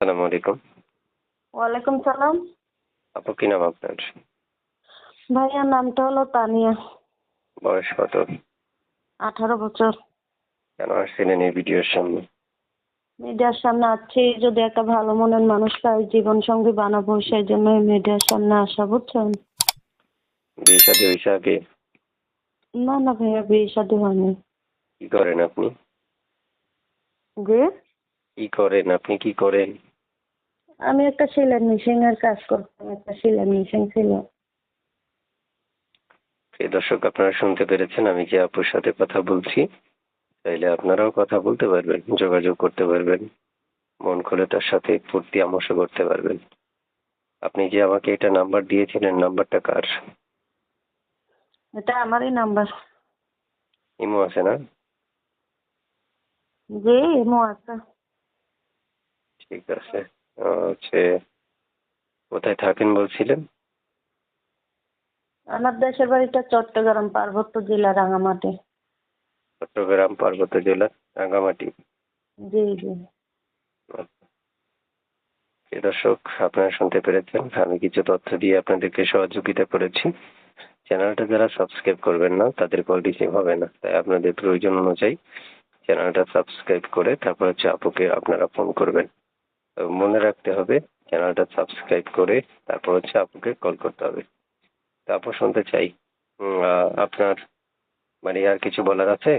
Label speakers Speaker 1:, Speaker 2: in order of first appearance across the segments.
Speaker 1: আসসালামু আলাইকুম।
Speaker 2: ওয়ালাইকুম সালাম।
Speaker 1: আপু, কি নাম আপনার?
Speaker 2: ভাইয়ার নামটা হলো তানিয়া।
Speaker 1: বয়স কত?
Speaker 2: 18 বছর।
Speaker 1: কেন আসছিলেন এই ভিডিওর সামনে?
Speaker 2: মিডিয়ার সামনে আছি, যদি একটা ভালো মনের মানুষ পাই জীবন সঙ্গী বানাবো, সেই জন্য মিডিয়ার সামনে আসা, বুঝছেন?
Speaker 1: বিয়ে শাদী হয়েছে আগে?
Speaker 2: না না ভাইয়া, বিয়ে শাদী হয়নি।
Speaker 1: কি করেন আপনি?
Speaker 2: যে
Speaker 1: কি করেন?
Speaker 2: আমি একটা সেলাই মেশিন এর কাজ করতাম, একটা সেলাই মেশিন ছিল।
Speaker 1: এই দর্শক, আপনারা শুনতে পেরেছেন আমি যে আপুর সাথে কথা বলছি। চাইলে আপনারাও কথা বলতে পারবেন, যোগাযোগ করতে পারবেন, মন খুলে তার সাথে ফুর্তি আমোশও করতে পারবেন। আপনি যে আমাকে এটা নাম্বার দিয়েছিলেন, নাম্বারটা কার?
Speaker 2: এটা আমারই নাম্বার।
Speaker 1: ইমো আছে না?
Speaker 2: যে এমো আছে।
Speaker 1: ঠিক আছে। হচ্ছে, কোথায় থাকেন বলছিলেন?
Speaker 2: আমার দেশের বাড়িটা চট্টগ্রাম, পার্বত্য জেলা, রাঙামাটি।
Speaker 1: চট্টগ্রাম পার্বত্য জেলা, রাঙ্গামাটি।
Speaker 2: জি জি।
Speaker 1: প্রিয় দর্শক, আপনারা শুনতে পেরেছেন আমি কিছু তথ্য দিয়ে আপনাদেরকে সহযোগিতা করেছি। চ্যানেলটা যারা সাবস্ক্রাইব করবেন না তাদের কল রিসিভ হবে না, তাই আপনাদের প্রয়োজন অনুযায়ী চ্যানেলটা সাবস্ক্রাইব করে তারপর হচ্ছে আপুকে আপনারা ফোন করবেন। তো মনে রাখতে হবে, চ্যানেলটা সাবস্ক্রাইব করে তারপর হচ্ছে আপুকে কল করতে হবে। তা আপু, শুনতে চাই, আপনার মানে আর কিছু বলার আছে?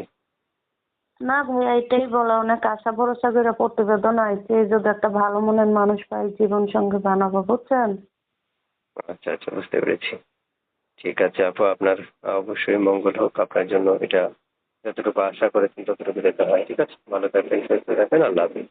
Speaker 2: না ভাইয়া, এটাই বলা, অনেক আশা ভরসা করে প্রতিবেদন আইছে, যদি একটা ভালো মনের মানুষ পাই জীবন সঙ্গে বানাবো, বুঝছেন?
Speaker 1: আচ্ছা আচ্ছা, বুঝতে পেরেছি। ঠিক আছে আপু, আপনার অবশ্যই মঙ্গল হোক। আপনার জন্য এটা যতটুকু আশা করেছেন ততটুকু যেতে হয়। ঠিক আছে, ভালো থাকবেন, সুস্থ থাকবেন। আল্লাহ হাফিজ।